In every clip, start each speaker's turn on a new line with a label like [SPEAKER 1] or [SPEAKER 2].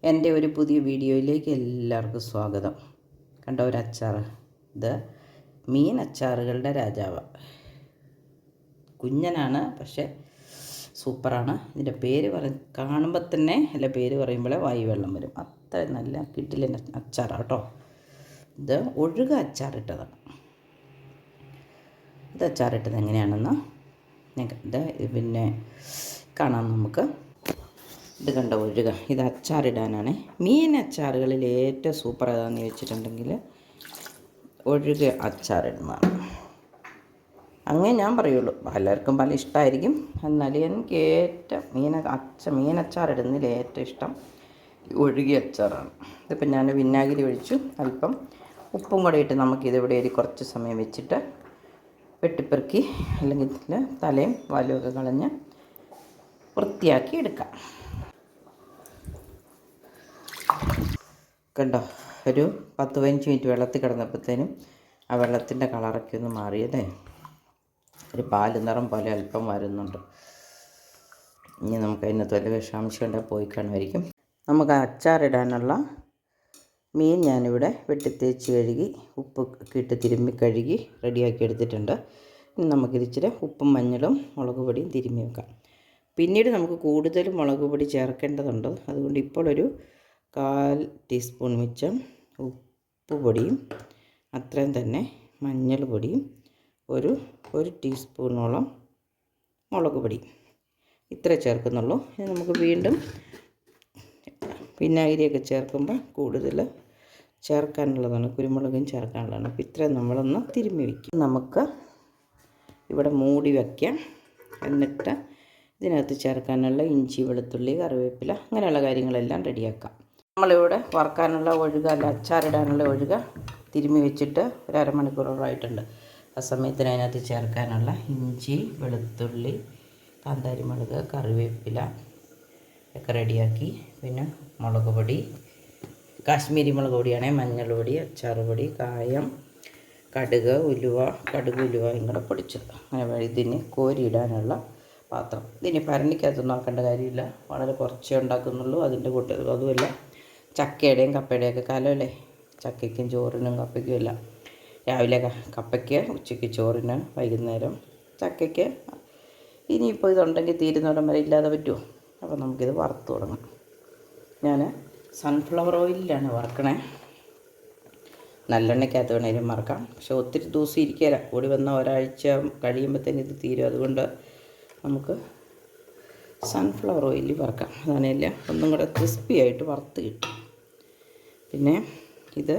[SPEAKER 1] എൻ്റെ ഒരു പുതിയ വീഡിയോയിലേക്ക് എല്ലാവർക്കും സ്വാഗതം. കണ്ട ഒരു അച്ചാർ, ഇത് മീൻ അച്ചാറുകളുടെ രാജാവ്. കുഞ്ഞനാണ്, പക്ഷേ സൂപ്പറാണ്. ഇതിൻ്റെ പേര് കാണുമ്പോൾ തന്നെ അല്ല, പേര് പറയുമ്പോഴേ വായി വെള്ളം വരും. അത്ര നല്ല കിട്ടില്ല അച്ചാറാണ് കേട്ടോ. ഇത് ഒഴുക അച്ചാറിട്ടതാണ്. ഇത് അച്ചാറിട്ടത് എങ്ങനെയാണെന്ന് ഇത് പിന്നെ കാണാം നമുക്ക്. ഇത് കണ്ട ഒഴുക, ഇത് അച്ചാറിടാനാണ്. മീൻ അച്ചാറുകളിൽ ഏറ്റവും സൂപ്പർ ഏതാണെന്ന് ചോദിച്ചിട്ടുണ്ടെങ്കിൽ ഒഴുക അച്ചാറിടുന്നതാണ്. അങ്ങനെ ഞാൻ പറയുള്ളൂ, പലർക്കും പല ഇഷ്ടമായിരിക്കും. എന്നാലും എനിക്ക് ഏറ്റവും മീൻ അച്ചാറിടുന്നതിൽ ഏറ്റവും ഇഷ്ടം ഒഴുകിയ അച്ചാറാണ്. ഇതിപ്പോൾ ഞാൻ വിനാഗിരി ഒഴിച്ചു, അല്പം ഉപ്പും കൂടെ ഇട്ട് നമുക്കിതിവിടെ ഒരു കുറച്ച് സമയം വെച്ചിട്ട് വെട്ടിപ്പെറുക്കി അല്ലെങ്കിൽ തലയും വാലുമൊക്കെ കളഞ്ഞ് വൃത്തിയാക്കി എടുക്കാം. കണ്ടോ, ഒരു 10-15 മിനിറ്റ് വെള്ളത്തിൽ കിടന്നപ്പോഴത്തേനും ആ വെള്ളത്തിൻ്റെ കളറൊക്കെ ഒന്ന് മാറിയതേ, ഒരു പാല് നിറം പോലെ അല്പം വരുന്നുണ്ട്. ഇനി നമുക്ക് അതിനകത്ത് വല്ല വിഷാംശം ഉണ്ടെങ്കിൽ പോയി കാണുമായിരിക്കും. നമുക്ക് അച്ചാറിടാനുള്ള മീൻ ഞാനിവിടെ വെട്ടിത്തേച്ച് കഴുകി ഉപ്പ് ഇട്ട് തിരുമ്മി കഴുകി റെഡിയാക്കി എടുത്തിട്ടുണ്ട്. ഇനി നമുക്കിത് ഇച്ചിരി ഉപ്പും മഞ്ഞളും മുളക് പൊടിയും തിരുമ്മി വെക്കാം. പിന്നീട് നമുക്ക് കൂടുതൽ മുളക് പൊടി ചേർക്കേണ്ടതുണ്ട്. അതുകൊണ്ട് ഇപ്പോൾ ഒരു 1/4 ടീസ്പൂൺ മിച്ചം ഉപ്പ് പൊടിയും അത്രയും തന്നെ മഞ്ഞൾ പൊടിയും ഒരു ടീസ്പൂണോളം മുളക് പൊടി ഇത്ര ചേർക്കുന്നുള്ളൂ. ഇനി നമുക്ക് വീണ്ടും വിനാഗിരിയൊക്കെ ചേർക്കുമ്പോൾ കൂടുതൽ ചേർക്കാനുള്ളതാണ്, കുരുമുളകും ചേർക്കാനുള്ളതാണ്. അപ്പോൾ ഇത്രയും നമ്മളൊന്ന് തിരുമ്മി വയ്ക്കും. നമുക്ക് ഇവിടെ മൂടി വയ്ക്കാം. എന്നിട്ട് ഇതിനകത്ത് ചേർക്കാനുള്ള ഇഞ്ചി, വെളുത്തുള്ളി, കറിവേപ്പില അങ്ങനെയുള്ള കാര്യങ്ങളെല്ലാം റെഡിയാക്കാം. നമ്മളിവിടെ വറുക്കാനുള്ള ഒഴുക അല്ല അച്ചാറിടാനുള്ള ഒഴുക തിരുമ്മി വെച്ചിട്ട് ഒരു അരമണിക്കൂറോളമായിട്ടുണ്ട്. ആ സമയത്തിന് അതിനകത്ത് ചേർക്കാനുള്ള ഇഞ്ചി, വെളുത്തുള്ളി, കാന്താരിമുളക്, കറിവേപ്പില ഒക്കെ റെഡിയാക്കി. പിന്നെ മുളക് പൊടി, കാശ്മീരി മുളക് പൊടിയാണെങ്കിൽ മഞ്ഞൾ പൊടി, അച്ചാർ പൊടി, കായം, കടുക് ഉലുവയും കൂടെ പൊടിച്ചത്. അങ്ങനെ ഇതിന് കോരിയിടാനുള്ള പാത്രം. ഇതിന് ഭരണിക്കകത്തൊന്നും ആക്കേണ്ട കാര്യമില്ല, വളരെ കുറച്ചേ ഉണ്ടാക്കുന്നുള്ളൂ. അതിൻ്റെ കൂട്ടത്തിൽ അതുമല്ല, ചക്കയുടെയും കപ്പയുടെയൊക്കെ കാലമല്ലേ, ചക്കയ്ക്കും ചോറിനും കപ്പയ്ക്കും എല്ലാം. രാവിലെ കപ്പയ്ക്ക്, ഉച്ചയ്ക്ക് ചോറിന്, വൈകുന്നേരം ചക്കയ്ക്ക്. ഇനിയിപ്പോൾ ഇതുണ്ടെങ്കിൽ തീരുന്നോടം വരെ ഇല്ലാതെ പറ്റുമോ? അപ്പോൾ നമുക്കിത് വറുത്ത് തുടങ്ങാം. ഞാൻ സൺഫ്ലവർ ഓയിലിലാണ് വറുക്കണേ. നല്ലെണ്ണയ്ക്കകത്ത് വേണേലും വറുക്കാം, പക്ഷെ ഒത്തിരി ദിവസം ഇരിക്കില്ല. കൂടി വന്ന ഒരാഴ്ച കഴിയുമ്പോഴത്തേന് ഇത് തീരും. അതുകൊണ്ട് നമുക്ക് സൺഫ്ലവർ ഓയിലിൽ വറുക്കാം. അതാണെല്ല ഒന്നും കൂടെ ക്രിസ്പി ആയിട്ട് വറുത്ത് കിട്ടും. പിന്നെ ഇത്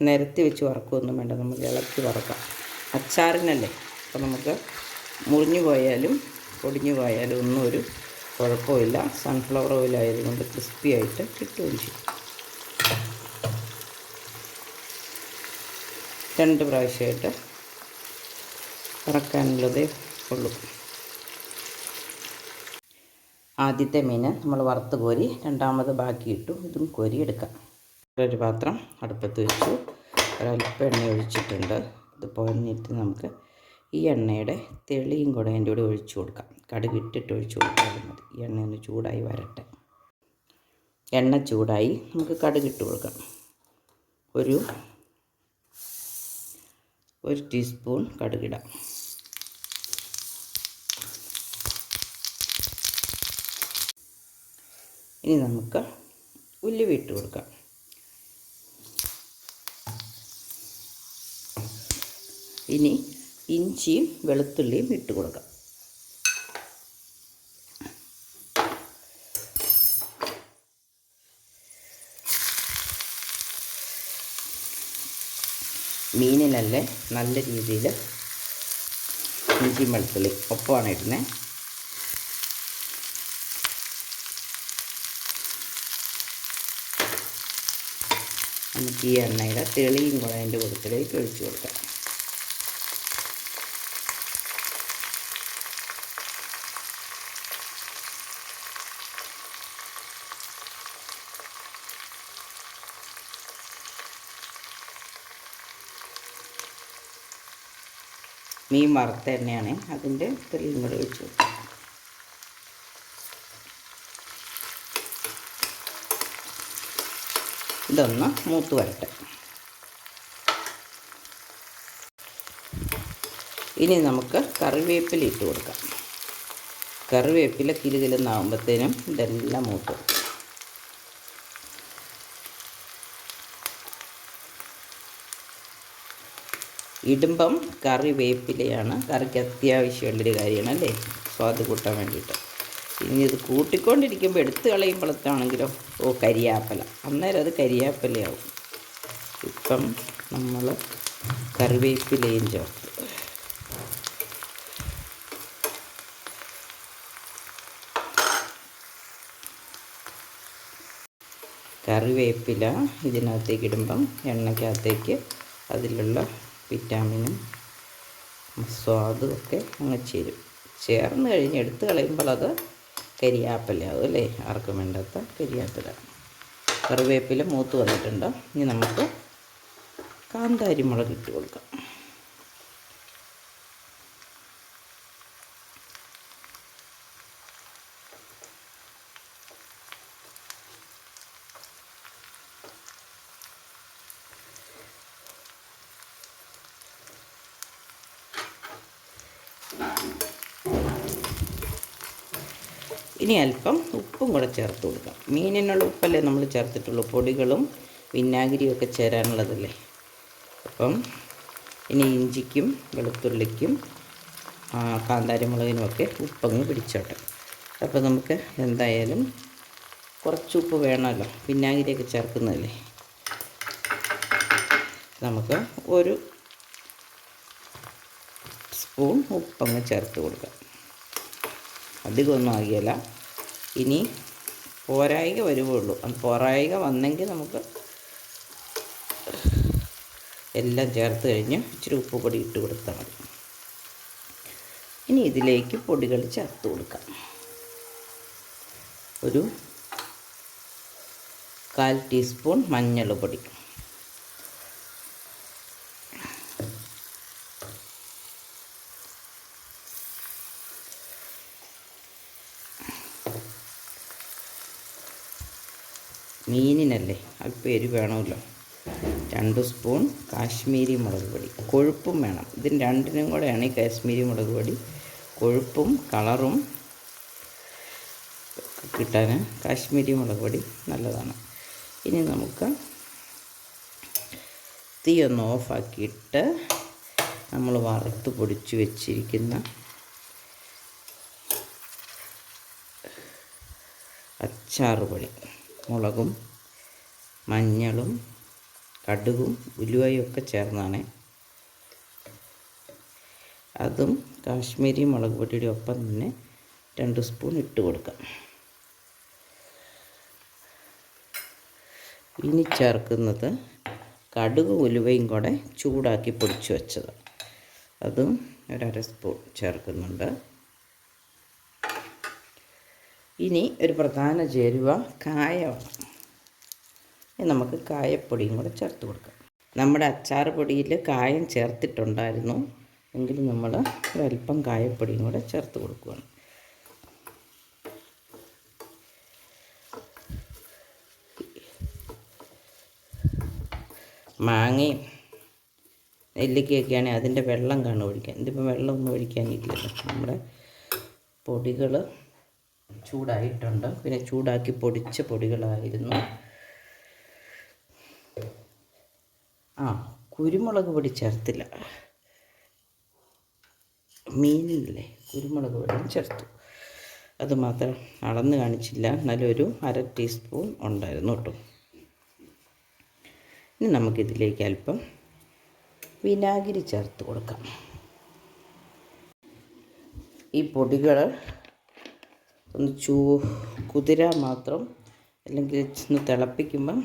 [SPEAKER 1] നിരത്തി വെച്ച് വറക്കുകയൊന്നും വേണ്ട, നമുക്ക് ഇളക്കി വറക്കാം. അച്ചാറിനല്ലേ, അപ്പോൾ നമുക്ക് മുറിഞ്ഞു പോയാലും പൊടിഞ്ഞു പോയാലും ഒന്നും ഒരു കുഴപ്പമില്ല. സൺഫ്ലവർ ഓയിലായതുകൊണ്ട് ക്രിസ്പി ആയിട്ട് കിട്ടുകയും ചെയ്യും. 2 പ്രാവശ്യമായിട്ട് വറക്കാനുള്ളതേ ഉള്ളൂ. ആദ്യത്തെ മീൻ നമ്മൾ വറുത്ത് കോരി രണ്ടാമത് ബാക്കി ഇട്ടു. ഇതും കോരി എടുക്കാം. ഒരു പാത്രം അടുപ്പത്ത് വെച്ചു, ഒരല്പം എണ്ണ ഒഴിച്ചിട്ടുണ്ട്. ഇത് പൊന്നിട്ട് നമുക്ക് ഈ എണ്ണയുടെ തെളിയും കൂടെ അതിൻ്റെ കൂടെ ഒഴിച്ചു കൊടുക്കാം. കടുക് ഇട്ടിട്ട് ഒഴിച്ചു കൊടുത്താൽ മതി. ഈ എണ്ണ ഒന്ന് ചൂടായി വരട്ടെ. എണ്ണ ചൂടായി, നമുക്ക് കടുക് ഇട്ട് കൊടുക്കാം. ഒരു ടീസ്പൂൺ കടുകിടാം. ഇനി നമുക്ക് ഉലുവ ഇട്ട് കൊടുക്കാം. ഇനി ഇഞ്ചിയും വെളുത്തുള്ളിയും ഇട്ട് കൊടുക്കാം. മീനിനല്ലേ നല്ല രീതിയിൽ ഇഞ്ചിയും വെളുത്തുള്ളി ഒപ്പമാണ് ഇടുന്നത്. നമുക്ക് ഈ എണ്ണയുടെ തെളിയും കൂടെ അതിൻ്റെ കൂട്ടത്തിലേക്ക് ഒഴിച്ചു കൊടുക്കാം. മീൻ വറുത്ത എണ്ണയാണ്, അതിൻ്റെ തെളിയും കൂടെ ഒഴിച്ചു കൊടുക്കാം. ഇതൊന്ന് മൂത്ത് വരട്ടെ. ഇനി നമുക്ക് കറിവേപ്പില ഇട്ട് കൊടുക്കാം. കറിവേപ്പില കിലുകിലെന്നാകുമ്പോഴത്തേനും ഇതെല്ലാം മൂത്ത്. ഇടുമ്പം കറിവേപ്പിലയാണ് കറിക്ക് അത്യാവശ്യമുള്ളൊരു കാര്യമാണ് അല്ലേ, സ്വാദ് കൂട്ടാൻ വേണ്ടിയിട്ട്. ഇനി ഇത് കൂട്ടിക്കൊണ്ടിരിക്കുമ്പോൾ എടുത്ത് കളയുമ്പോഴത്താണെങ്കിലോ കരിയാപ്പല, അന്നേരം അത് കരിയാപ്പലയാവും. ഇപ്പം നമ്മൾ കറിവേപ്പിലയും ചേർത്ത്. കറിവേപ്പില ഇതിനകത്തേക്ക് ഇടുമ്പം എണ്ണയ്ക്കകത്തേക്ക് അതിലുള്ള വിറ്റാമിനും സ്വാദും ഒക്കെ അങ്ങ് ചേർന്ന് കഴിഞ്ഞ് എടുത്ത് കളയുമ്പോൾ അത് കരിയാപ്പലയാവും അല്ലേ, ആർക്കും വേണ്ടാത്ത കരിയാപ്പല. കറിവേപ്പില മൂത്ത് വന്നിട്ടുണ്ട്. ഇനി നമുക്ക് കാന്താരി മുളക് ഇട്ട് കൊടുക്കാം. ഇനി അല്പം ഉപ്പും കൂടെ ചേർത്ത് കൊടുക്കാം. മീനിനുള്ള ഉപ്പല്ലേ നമ്മൾ ചേർത്തിട്ടുള്ളൂ, പൊടികളും വിനാഗിരിയും ഒക്കെ ചേരാനുള്ളതല്ലേ. അപ്പം ഇനി ഇഞ്ചിക്കും വെളുത്തുള്ളിക്കും കാന്താരി മുളകിനുമൊക്കെ ഉപ്പങ്ങ് പിടിച്ചോട്ടെ. അപ്പോൾ നമുക്ക് എന്തായാലും കുറച്ച് ഉപ്പ് വേണമല്ലോ, വിനാഗിരിയൊക്കെ ചേർക്കുന്നതല്ലേ. നമുക്ക് ഒരു സ്പൂൺ ഉപ്പങ്ങ് ചേർത്ത് കൊടുക്കാം. അധികമൊന്നും ആകിയല്ല. ഇനി പോരായിക വരുവുള്ളൂ. പോരായിക വന്നെങ്കിൽ നമുക്ക് എല്ലാം ചേർത്ത് കഴിഞ്ഞ് ഇച്ചിരി ഉപ്പ് പൊടി ഇട്ട് കൊടുത്താൽ മതി. ഇനി ഇതിലേക്ക് പൊടികൾ ചേർത്ത് കൊടുക്കാം. ഒരു 1/4 ടീസ്പൂൺ മഞ്ഞൾപ്പൊടി, മീനിനല്ലേ അല്പം എരിവ് വേണമല്ലോ. 2 സ്പൂൺ കാശ്മീരി മുളക് പൊടി, കൊഴുപ്പും വേണം. ഇതിന് രണ്ടിനും കൂടെയാണ് ഈ കാശ്മീരി മുളക് പൊടി കൊഴുപ്പും കളറും കിട്ടാൻ കാശ്മീരി മുളക് പൊടി നല്ലതാണ്. ഇനി നമുക്ക് തീ ഒന്ന് ഓഫാക്കിയിട്ട് നമ്മൾ വറുത്ത് പൊടിച്ച് വെച്ചിരിക്കുന്ന അച്ചാറ് പൊടി, മുളകും മഞ്ഞളും കടുകും ഉലുവയും ഒക്കെ ചേർന്നാണ്, അതും കാശ്മീരി മുളക് പൊടിയുടെ ഒപ്പം തന്നെ 2 സ്പൂൺ ഇട്ട് കൊടുക്കാം. ഇനി ചേർക്കുന്നത് കടുകും ഉലുവയും കൂടെ ചൂടാക്കി പൊടിച്ച് വെച്ചത്, അതും 1/2 സ്പൂൺ ചേർക്കുന്നുണ്ട്. ഇനി ഒരു പ്രധാന ചേരുവ കായമാണ്. നമുക്ക് കായപ്പൊടിയും കൂടെ ചേർത്ത് കൊടുക്കാം. നമ്മുടെ അച്ചാർ പൊടിയിൽ കായം ചേർത്തിട്ടുണ്ടായിരുന്നു, എങ്കിലും നമ്മൾ ഒരല്പം കായപ്പൊടിയും കൂടെ ചേർത്ത് കൊടുക്കുകയാണ്. മാങ്ങയും നെല്ലിക്കയൊക്കെയാണെങ്കിൽ അതിൻ്റെ വെള്ളം കാണും ഒഴിക്കാൻ. ഇതിപ്പോൾ വെള്ളമൊന്നും ഒഴിക്കാനില്ലല്ലോ. നമ്മുടെ പൊടികൾ ചൂടായിട്ടുണ്ട്. പിന്നെ ചൂടാക്കി പൊടിച്ച പൊടികളായിരുന്നു. കുരുമുളക് പൊടി ചേർത്തില്ല, മീനില്ലേ കുരുമുളക് പൊടിയും ചേർത്തു. അതുമാത്രം അളന്ന് കാണിച്ചില്ല, നല്ലൊരു 1/2 ടീസ്പൂൺ ഉണ്ടായിരുന്നു കേട്ടോ. ഇനി നമുക്കിതിലേക്ക് അല്പം വിനാഗിരി ചേർത്ത് കൊടുക്കാം. ഈ പൊടികൾ ഒന്ന് കുതിരാൻ മാത്രം, അല്ലെങ്കിൽ ഒന്ന് തിളപ്പിക്കുമ്പം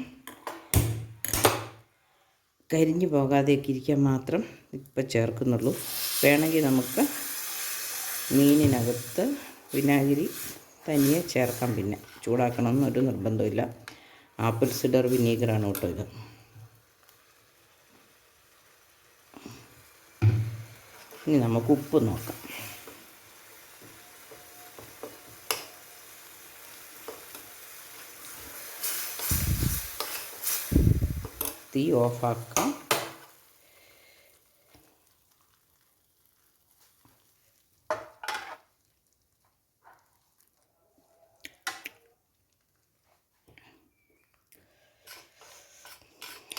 [SPEAKER 1] കരിഞ്ഞു പോകാതെയൊക്കെ ഇരിക്കാൻ മാത്രം ഇപ്പം ചേർക്കുന്നുള്ളൂ. വേണമെങ്കിൽ നമുക്ക് മീനിനകത്ത് വിനാഗിരി തനിയെ ചേർക്കാം. പിന്നെ ചൂടാക്കണമെന്നൊരു നിർബന്ധമില്ല. ആപ്പിൾ സിഡർ വിനീഗറാണ് കേട്ടോ ഇത്. ഇനി നമുക്ക് ഉപ്പ് നോക്കാം. തീ ഓഫാക്കാം.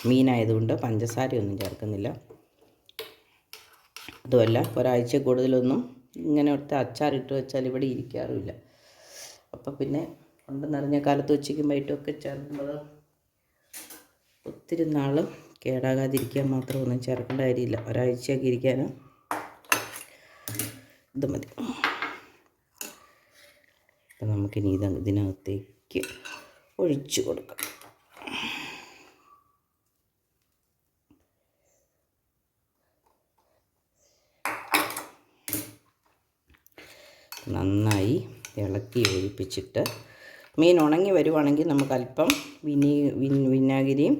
[SPEAKER 1] മീനായതുകൊണ്ട് പഞ്ചസാരയൊന്നും ചേർക്കുന്നില്ല. അതുമല്ല ഒരാഴ്ച കൂടുതലൊന്നും ഇങ്ങനെ ഒറ്റ അച്ചാറിട്ട് വെച്ചാൽ ഇവിടെ ഇരിക്കാറുമില്ല. അപ്പം പിന്നെ കൊണ്ട് നിറഞ്ഞ കാലത്ത് ഉച്ചയ്ക്കും വൈകിട്ടുമൊക്കെ ചേർക്കുമ്പോൾ ഒത്തിരി നാൾ കേടാകാതിരിക്കാൻ മാത്രം ഒന്നും ചേർക്കേണ്ട കാര്യമില്ല. ഒരാഴ്ചയൊക്കെ ഇരിക്കാൻ ഇത് മതി. അപ്പം നമുക്കിനി ഇതിനകത്തേക്ക് ഒഴിച്ചു കൊടുക്കാം. നന്നായി ഇളക്കി യോജിപ്പിച്ചിട്ട് മീൻ ഉണങ്ങി വരുവാണെങ്കിൽ നമുക്ക് അല്പം വിനാഗിരിയും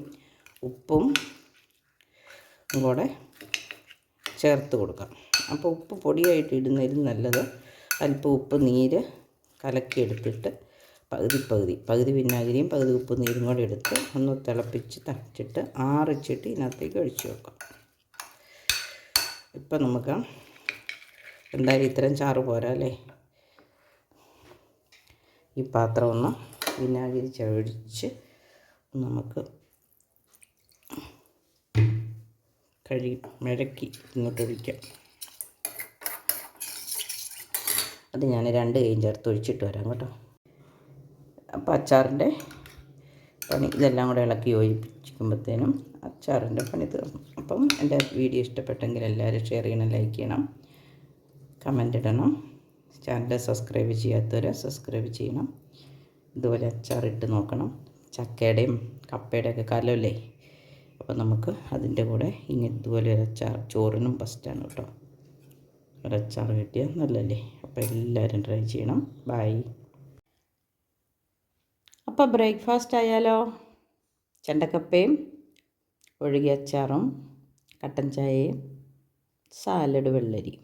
[SPEAKER 1] ഉപ്പും കൂടെ ചേർത്ത് കൊടുക്കാം. അപ്പോൾ ഉപ്പ് പൊടിയായിട്ട് ഇടുന്നതിൽ നല്ലത് അല്പം ഉപ്പ് നീര് കലക്കിയെടുത്തിട്ട് പകുതി വിനാഗിരിയും പകുതി ഉപ്പ് നീരും കൂടെ എടുത്ത് ഒന്ന് തിളപ്പിച്ച് തളിച്ചിട്ട് ആറിച്ചിട്ട് ഇതിനകത്തേക്ക് ഒഴിച്ച് വെക്കാം. ഇപ്പം നമുക്ക് എന്തായാലും ഇത്രയും ചാറ് പോരാ അല്ലേ. ഈ പാത്രം ഒന്ന് വിനാഗിരി ചൊഴിച്ച് നമുക്ക് മിഴക്കി ഇങ്ങോട്ടൊഴിക്കാം. അത് ഞാൻ 2 കൈയും ചേർത്ത് ഒഴിച്ചിട്ട് വരാം കേട്ടോ. അപ്പോൾ അച്ചാറിൻ്റെ പണി ഇതെല്ലാം കൂടെ ഇളക്കി യോജിപ്പിക്കുമ്പോഴത്തേനും അച്ചാറിൻ്റെ പണി തീർന്നു. അപ്പം എൻ്റെ വീഡിയോ ഇഷ്ടപ്പെട്ടെങ്കിൽ എല്ലാവരും ഷെയർ ചെയ്യണം, ലൈക്ക് ചെയ്യണം, കമൻ്റ് ഇടണം. ചാനൽ സബ്സ്ക്രൈബ് ചെയ്യാത്തവരെ സബ്സ്ക്രൈബ് ചെയ്യണം. ഇതുപോലെ അച്ചാറിട്ട് നോക്കണം. ചക്കയുടെയും കപ്പയുടെയൊക്കെ കാലമല്ലേ. അപ്പോൾ നമുക്ക് അതിൻ്റെ കൂടെ ഇതുപോലെ ഒരു അച്ചാർ ചോറിനും ബെസ്റ്റാണ് കേട്ടോ. ഒരച്ചാർ കിട്ടിയാൽ നല്ലല്ലേ. അപ്പോൾ എല്ലാവരും ട്രൈ ചെയ്യണം. ബൈ. അപ്പോൾ ബ്രേക്ക്ഫാസ്റ്റ് ആയാലോ. ചെണ്ടക്കപ്പയും ഒഴുകിയ അച്ചാറും കട്ടൻ ചായയും സാലഡ് വെള്ളരി.